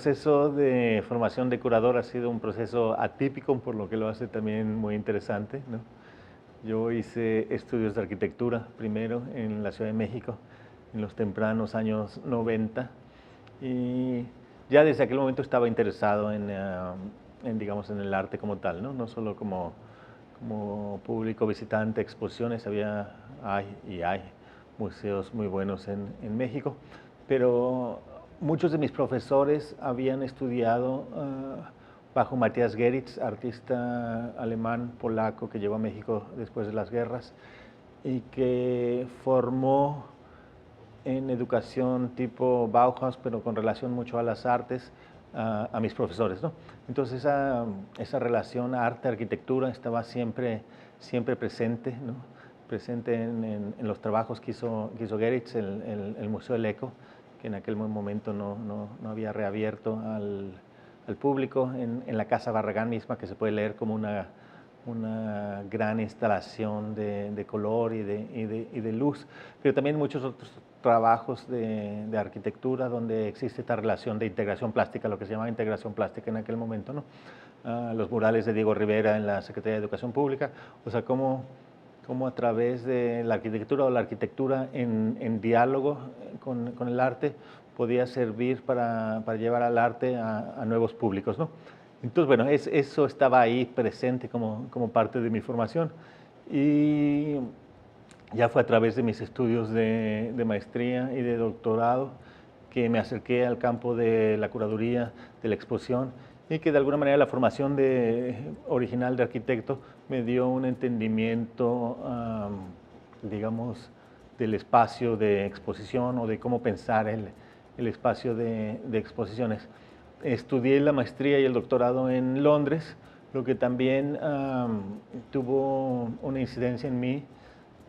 proceso de formación de curador ha sido un proceso atípico, por lo que lo hace también muy interesante, ¿no? Yo hice estudios de arquitectura primero en la Ciudad de México, en los tempranos años 90, y ya desde aquel momento estaba interesado digamos, en el arte como tal, ¿no? No solo como público visitante, exposiciones, hay museos muy buenos en México, pero muchos de mis profesores habían estudiado bajo Matthias Geritz, artista alemán, polaco, que llegó a México después de las guerras y que formó en educación tipo Bauhaus, pero con relación mucho a las artes, a mis profesores, ¿no? Entonces esa relación arte-arquitectura estaba siempre presente, ¿no? Presente en los trabajos que hizo Geritz, el Museo del Eco, que en aquel momento no había reabierto al público, en la Casa Barragán misma, que se puede leer como una gran instalación de color y de luz, pero también muchos otros trabajos de arquitectura donde existe esta relación de integración plástica, lo que se llamaba integración plástica en aquel momento, ¿no? Los murales de Diego Rivera en la Secretaría de Educación Pública, o sea, cómo a través de la arquitectura o la arquitectura en diálogo con el arte podía servir para llevar al arte a nuevos públicos, ¿no? Entonces, bueno, eso estaba ahí presente como parte de mi formación. Y ya fue a través de mis estudios de maestría y de doctorado que me acerqué al campo de la curaduría, de la exposición, y que de alguna manera la formación original de arquitecto me dio un entendimiento, digamos, del espacio de exposición o de cómo pensar el espacio de exposiciones. Estudié la maestría y el doctorado en Londres, lo que también tuvo una incidencia en mí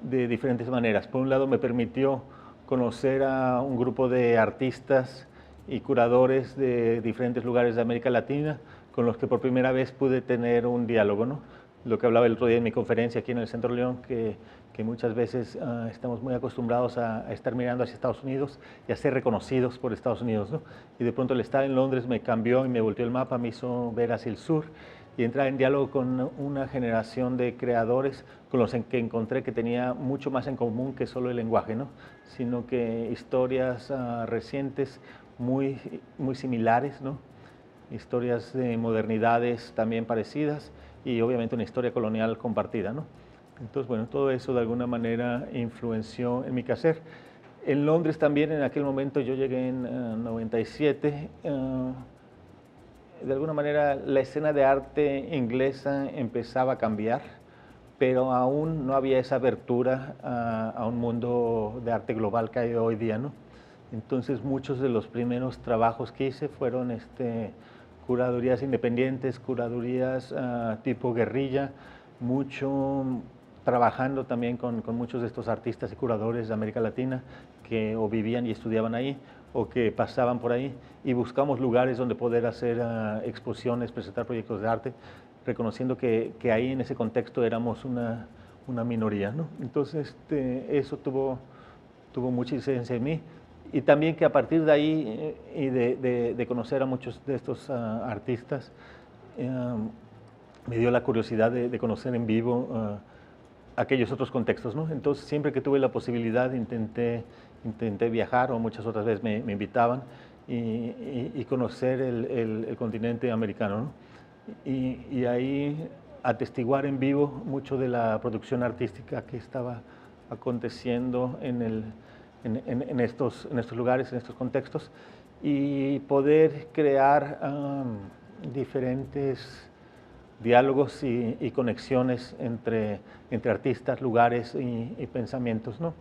de diferentes maneras. Por un lado, me permitió conocer a un grupo de artistas y curadores de diferentes lugares de América Latina con los que por primera vez pude tener un diálogo, ¿no? Lo que hablaba el otro día en mi conferencia aquí en el Centro León, que muchas veces estamos muy acostumbrados a estar mirando hacia Estados Unidos y a ser reconocidos por Estados Unidos, ¿no? Y de pronto el estar en Londres me cambió y me volteó el mapa, me hizo ver hacia el sur y entrar en diálogo con una generación de creadores con los que encontré que tenía mucho más en común que solo el lenguaje, ¿no? Sino que historias recientes muy similares, ¿no? Historias de modernidades también parecidas y obviamente una historia colonial compartida, ¿no? Entonces, bueno, todo eso de alguna manera influenció en mi quehacer. En Londres también, en aquel momento, yo llegué en 97, de alguna manera la escena de arte inglesa empezaba a cambiar, pero aún no había esa abertura a un mundo de arte global que hay hoy día, ¿no? Entonces, muchos de los primeros trabajos que hice fueron curadurías independientes, curadurías tipo guerrilla, mucho trabajando también con muchos de estos artistas y curadores de América Latina que o vivían y estudiaban ahí o que pasaban por ahí y buscamos lugares donde poder hacer exposiciones, presentar proyectos de arte, reconociendo que ahí en ese contexto éramos una minoría, ¿no? Entonces eso tuvo mucha incidencia en mí. Y también que a partir de ahí y de conocer a muchos de estos artistas, me dio la curiosidad de conocer en vivo aquellos otros contextos, ¿no? Entonces, siempre que tuve la posibilidad, intenté viajar, o muchas otras veces me invitaban, y conocer el continente americano, ¿no? Y ahí atestiguar en vivo mucho de la producción artística que estaba aconteciendo en estos lugares, en estos contextos, y poder crear diferentes diálogos y conexiones entre artistas, lugares y pensamientos, ¿no?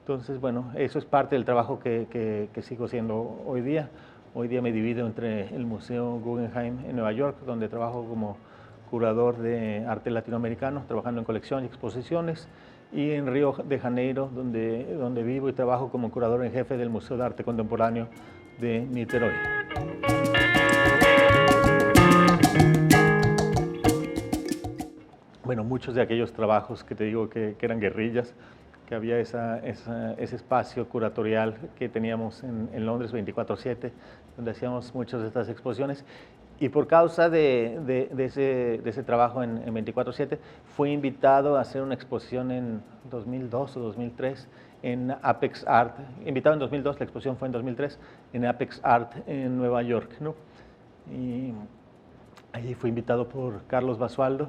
Entonces, bueno, eso es parte del trabajo que sigo haciendo hoy día. Hoy día me divido entre el Museo Guggenheim en Nueva York, donde trabajo como curador de arte latinoamericano, trabajando en colección y exposiciones, y en Río de Janeiro, donde vivo y trabajo como curador en jefe del Museo de Arte Contemporáneo de Niterói. Bueno, muchos de aquellos trabajos que te digo que eran guerrillas, que había ese espacio curatorial que teníamos en Londres 24/7, donde hacíamos muchas de estas exposiciones. Y por causa de ese trabajo en 24/7, fui invitado a hacer una exposición en 2002 o 2003 en Apex Art. Invitado en 2002, la exposición fue en 2003, en Apex Art en Nueva York, ¿no? Y allí fui invitado por Carlos Basualdo,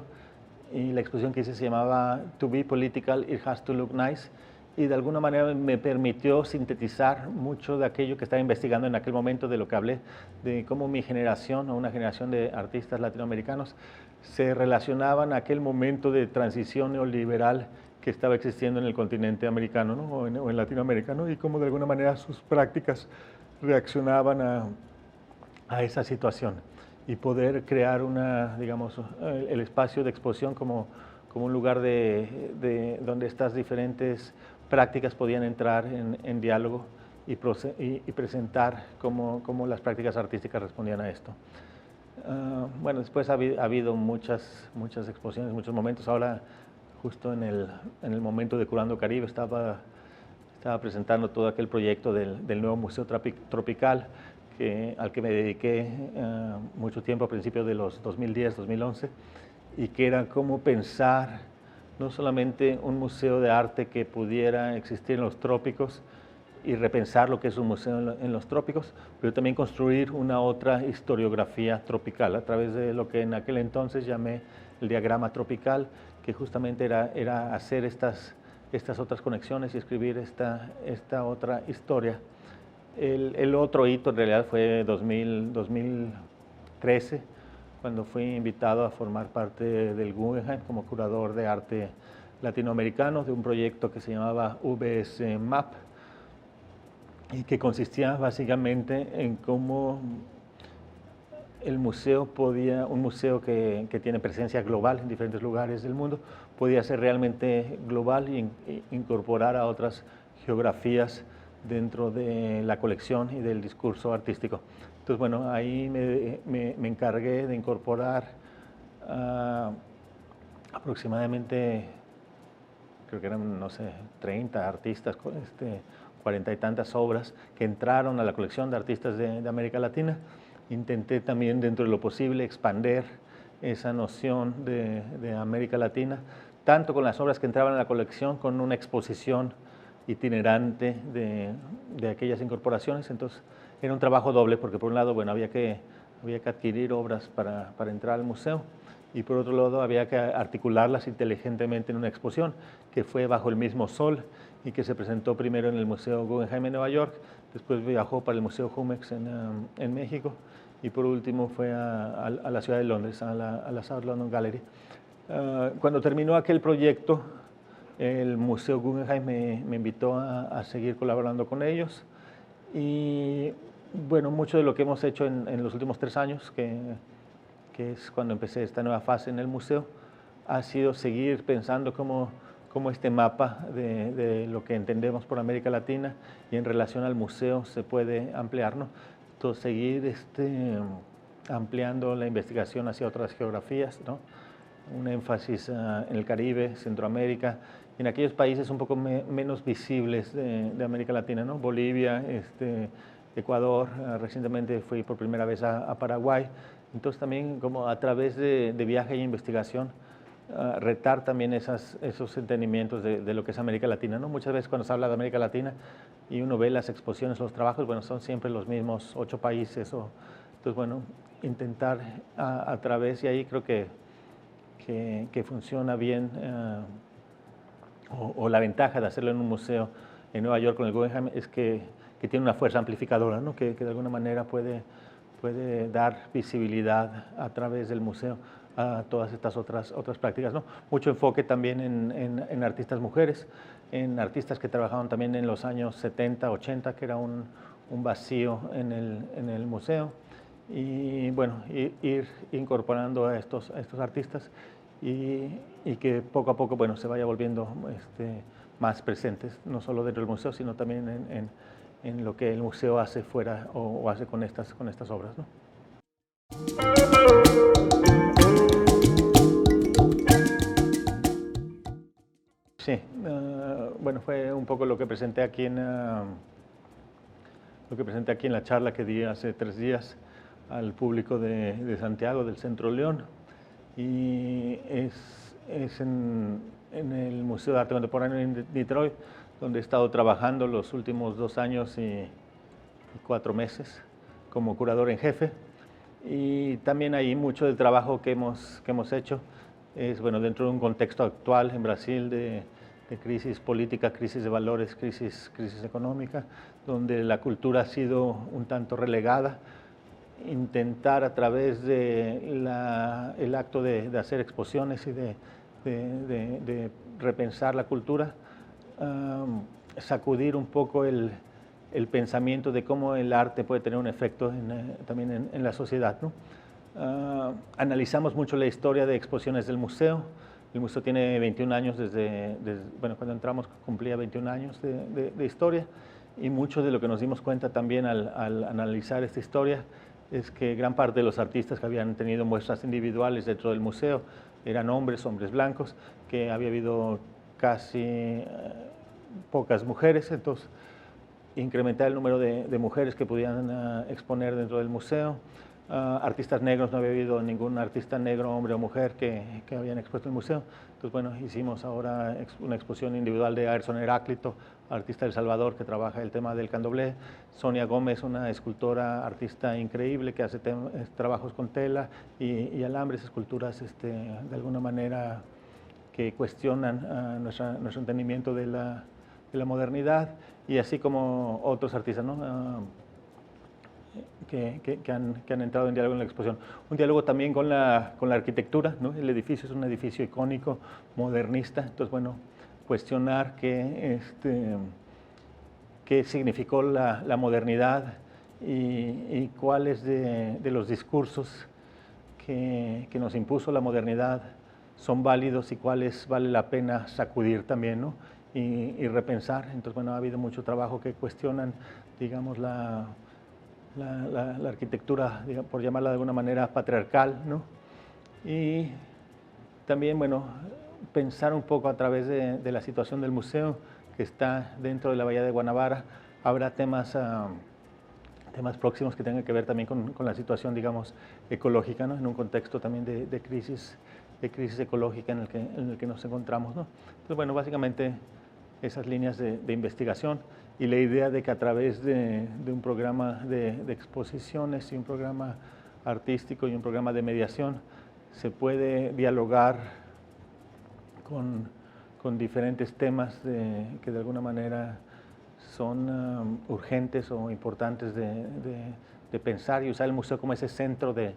y la exposición que hice se llamaba To Be Political, It Has to Look Nice, y de alguna manera me permitió sintetizar mucho de aquello que estaba investigando en aquel momento, de lo que hablé, de cómo mi generación o una generación de artistas latinoamericanos se relacionaban a aquel momento de transición neoliberal que estaba existiendo en el continente americano, ¿no? o en Latinoamérica, ¿no? Y cómo de alguna manera sus prácticas reaccionaban a esa situación, y poder crear digamos, el espacio de exposición como un lugar donde estas diferentes prácticas podían entrar en diálogo y presentar cómo las prácticas artísticas respondían a esto. Bueno, después ha habido muchas exposiciones, muchos momentos. Ahora, justo en el momento de Curando Caribe, estaba presentando todo aquel proyecto del nuevo Museo Tropical, al que me dediqué mucho tiempo a principios de los 2010, 2011, y que era cómo pensar no solamente un museo de arte que pudiera existir en los trópicos y repensar lo que es un museo en los trópicos, pero también construir una otra historiografía tropical a través de lo que en aquel entonces llamé el diagrama tropical, que justamente era hacer estas otras conexiones y escribir esta otra historia. El otro hito en realidad fue 2013, cuando fui invitado a formar parte del Guggenheim como curador de arte latinoamericano de un proyecto que se llamaba VS Map, y que consistía básicamente en cómo el museo un museo que tiene presencia global en diferentes lugares del mundo, podía ser realmente global e incorporar a otras geografías dentro de la colección y del discurso artístico. Entonces, bueno, ahí me encargué de incorporar aproximadamente, creo que eran, no sé, 30 artistas, 40 y tantas obras que entraron a la colección de artistas de América Latina. Intenté también, dentro de lo posible, expander esa noción de América Latina, tanto con las obras que entraban a la colección, con una exposición itinerante de aquellas incorporaciones. Entonces era un trabajo doble, porque por un lado, bueno, había que adquirir obras para entrar al museo, y por otro lado había que articularlas inteligentemente en una exposición que fue Bajo el mismo sol, y que se presentó primero en el Museo Guggenheim en Nueva York, después viajó para el Museo Jumex en México, y por último fue a la ciudad de Londres, a la South London Gallery. Cuando terminó aquel proyecto, el Museo Guggenheim me invitó a seguir colaborando con ellos, y bueno, mucho de lo que hemos hecho en los últimos 3 años, que es cuando empecé esta nueva fase en el museo, ha sido seguir pensando cómo este mapa de lo que entendemos por América Latina y en relación al museo se puede ampliar, ¿no? Entonces, seguir ampliando la investigación hacia otras geografías, ¿no? Un énfasis en el Caribe, Centroamérica, en aquellos países un poco menos visibles de América Latina, ¿no? Bolivia, Ecuador, recientemente fui por primera vez a Paraguay. Entonces también, como a través de viaje e investigación, retar también esos entendimientos de lo que es América Latina, ¿no? Muchas veces cuando se habla de América Latina y uno ve las exposiciones, los trabajos, bueno, son siempre los mismos 8 países. Entonces, bueno, intentar a través, y ahí creo que funciona bien, o la ventaja de hacerlo en un museo en Nueva York con el Guggenheim es que tiene una fuerza amplificadora, ¿no? Que de alguna manera puede dar visibilidad a través del museo a todas estas otras prácticas, ¿no? Mucho enfoque también en artistas mujeres, en artistas que trabajaban también en los años 70, 80, que era un vacío en el museo, y bueno, ir incorporando a estos artistas, y que poco a poco, bueno, se vaya volviendo más presentes, no solo dentro del museo, sino también en lo que el museo hace fuera o hace con estas obras, ¿no? Sí, bueno, fue un poco lo que presenté aquí en la charla que di hace 3 días al público de Santiago, del Centro León. Y es en el Museo de Arte Contemporáneo en Detroit, donde he estado trabajando los últimos 2 años y 4 meses como curador en jefe. Y también ahí mucho del trabajo que hemos hecho es, bueno, dentro de un contexto actual en Brasil de crisis política, crisis de valores, crisis económica, donde la cultura ha sido un tanto relegada. Intentar a través de el acto de hacer exposiciones y de repensar la cultura, sacudir un poco el pensamiento de cómo el arte puede tener un efecto también en la sociedad, ¿no? Analizamos mucho la historia de exposiciones del museo. El museo tiene 21 años bueno, cuando entramos cumplía 21 años de historia, y mucho de lo que nos dimos cuenta también al analizar esta historia es que gran parte de los artistas que habían tenido muestras individuales dentro del museo eran hombres blancos, que había habido casi pocas mujeres. Entonces incrementar el número de mujeres que pudieran exponer dentro del museo. Artistas negros, no había habido ningún artista negro, hombre o mujer, que habían expuesto en el museo. Entonces, bueno, hicimos ahora una exposición individual de Aerson Heráclito, artista del Salvador, que trabaja el tema del candomblé. Sonia Gómez, una escultora, artista increíble, que hace trabajos con tela y alambres, esculturas de alguna manera que cuestionan nuestro entendimiento de la modernidad, y así como otros artistas, ¿no? que han entrado en diálogo en la exposición. Un diálogo también con la arquitectura, ¿no? El edificio es un edificio icónico, modernista. Entonces, bueno, cuestionar qué significó la modernidad y cuáles de los discursos que nos impuso la modernidad son válidos y cuáles vale la pena sacudir también, ¿no? Y repensar. Entonces, bueno, ha habido mucho trabajo que cuestionan, digamos, la arquitectura, digamos, por llamarla de alguna manera, patriarcal, ¿no? Y también, bueno, pensar un poco a través de la situación del museo, que está dentro de la Bahía de Guanabara. Habrá temas próximos que tengan que ver también con la situación, digamos, ecológica, ¿no? En un contexto también de crisis ecológica en el que nos encontramos, ¿no? Entonces, bueno, básicamente esas líneas de investigación, y la idea de que a través de un programa de exposiciones y un programa artístico y un programa de mediación se puede dialogar con diferentes temas que de alguna manera son urgentes o importantes de pensar, y usar el museo como ese centro de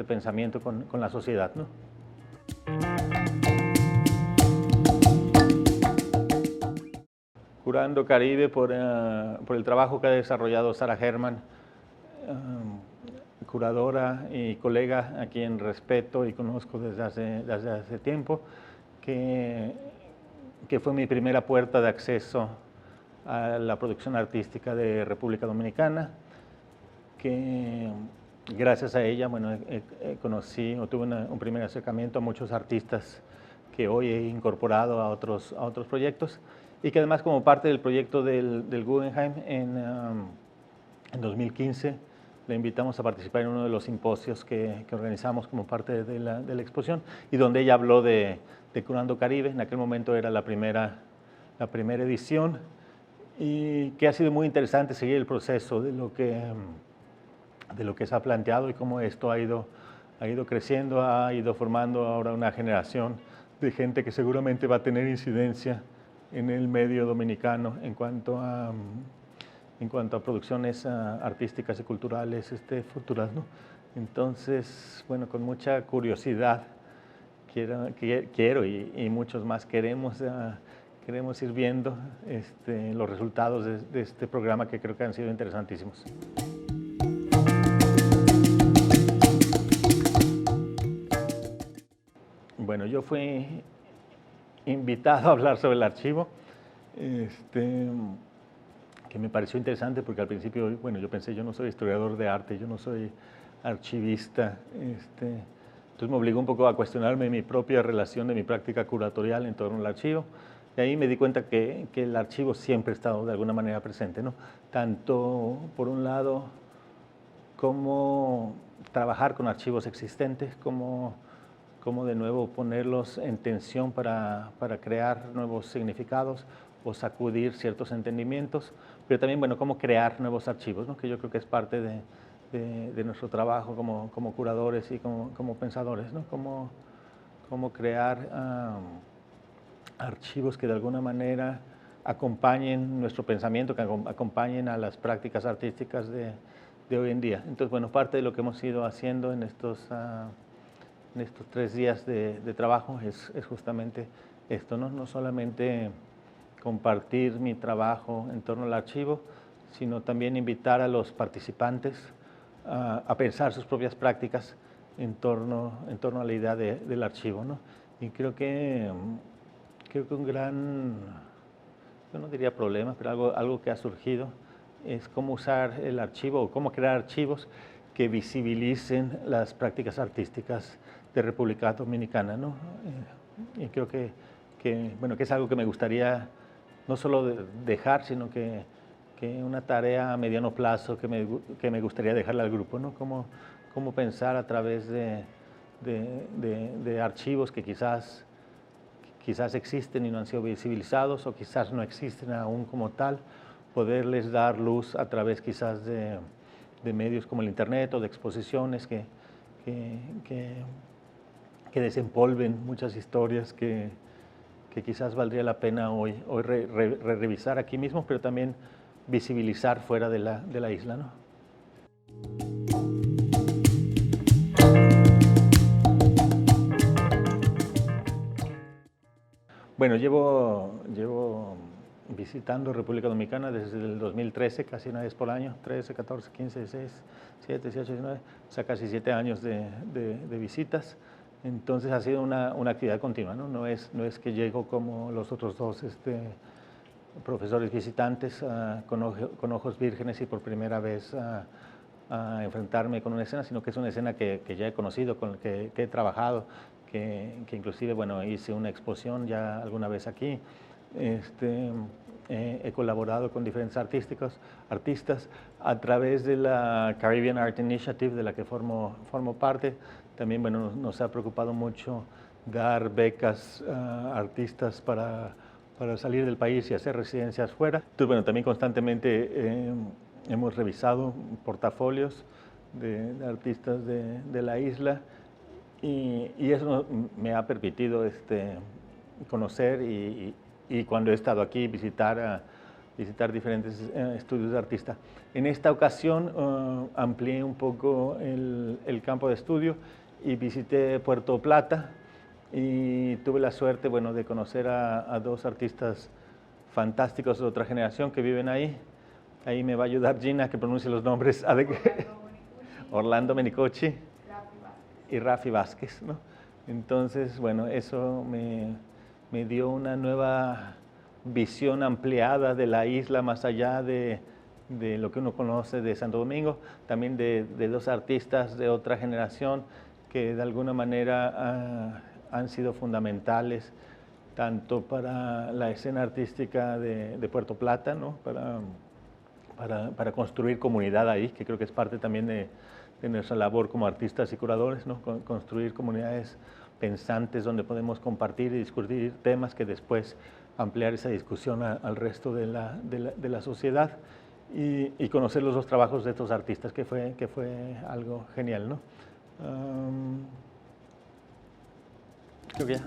pensamiento con la sociedad, ¿no? Curando Caribe por el trabajo que ha desarrollado Sara Herman, curadora y colega a quien respeto y conozco desde hace tiempo, que fue mi primera puerta de acceso a la producción artística de República Dominicana, que gracias a ella, bueno, conocí o tuve un primer acercamiento a muchos artistas que hoy he incorporado a otros proyectos, y que además, como parte del proyecto del Guggenheim en 2015, le invitamos a participar en uno de los simposios que organizamos como parte de la exposición, y donde ella habló de Curando Caribe. En aquel momento era la primera edición, y que ha sido muy interesante seguir el proceso de lo que se ha planteado y cómo esto ha ido creciendo, ha ido formando ahora una generación de gente que seguramente va a tener incidencia en el medio dominicano en cuanto a producciones artísticas y culturales futuras, ¿no? Entonces, bueno, con mucha curiosidad quiero y muchos más queremos ir viendo los resultados de este programa, que creo que han sido interesantísimos. Bueno, yo fui invitado a hablar sobre el archivo, que me pareció interesante porque al principio, bueno, yo pensé, yo no soy historiador de arte, yo no soy archivista, entonces me obligó un poco a cuestionarme mi propia relación de mi práctica curatorial en torno al archivo. Y ahí me di cuenta que el archivo siempre ha estado de alguna manera presente, ¿no? Tanto, por un lado, cómo trabajar con archivos existentes, cómo de nuevo ponerlos en tensión para crear nuevos significados o sacudir ciertos entendimientos, pero también, bueno, cómo crear nuevos archivos, ¿no? Que yo creo que es parte de nuestro trabajo como curadores y como pensadores, ¿no? Cómo crear archivos que de alguna manera acompañen nuestro pensamiento, que acompañen a las prácticas artísticas de hoy en día. Entonces, bueno, parte de lo que hemos ido haciendo en estos 3 días de trabajo es justamente esto, ¿no? No solamente compartir mi trabajo en torno al archivo, sino también invitar a los participantes a pensar sus propias prácticas en torno a la idea del archivo, ¿no? Y creo que un gran, yo no diría problema, pero algo que ha surgido es cómo usar el archivo o cómo crear archivos que visibilicen las prácticas artísticas de República Dominicana, ¿no? Y creo bueno, que es algo que me gustaría no solo dejar, sino que una tarea a mediano plazo que me gustaría dejarle al grupo, ¿no? Cómo pensar a través de archivos que quizás existen y no han sido visibilizados, o quizás no existen aún como tal, poderles dar luz a través quizás de medios como el Internet o de exposiciones que desempolven muchas historias que quizás valdría la pena hoy revisar aquí mismo, pero también visibilizar fuera de la isla, ¿no? Bueno, llevo visitando República Dominicana desde el 2013, casi una vez por año, 13, 14, 15, 16, 17, 18, 19, o sea, casi 7 años de visitas. Entonces ha sido una actividad continua, ¿no? No es que llego como los otros dos profesores visitantes con ojos vírgenes y por primera vez a enfrentarme con una escena, sino que es una escena que ya he conocido, con la que he trabajado, que inclusive, bueno, hice una exposición ya alguna vez aquí. He colaborado con diferentes artistas a través de la Caribbean Art Initiative, de la que formo parte. También, bueno, nos ha preocupado mucho dar becas a artistas para salir del país y hacer residencias fuera. Entonces, bueno, también constantemente hemos revisado portafolios de artistas de la isla y eso me ha permitido conocer y cuando he estado aquí visitar diferentes estudios de artista. En esta ocasión amplié un poco el campo de estudio y visité Puerto Plata y tuve la suerte, bueno, de conocer a 2 artistas fantásticos de otra generación que viven ahí. Ahí me va a ayudar Gina, que pronuncie los nombres. Orlando Menicochi y Rafi Vázquez, ¿no? Entonces, bueno, eso me dio una nueva visión ampliada de la isla, más allá de lo que uno conoce de Santo Domingo, también de 2 artistas de otra generación que de alguna manera han sido fundamentales tanto para la escena artística de Puerto Plata, ¿no? para construir comunidad ahí, que creo que es parte también de nuestra labor como artistas y curadores, ¿no? Construir comunidades pensantes donde podemos compartir y discutir temas que después ampliar esa discusión al resto de la sociedad y conocer los 2 trabajos de estos artistas, que fue algo genial, ¿no? Creo que ya.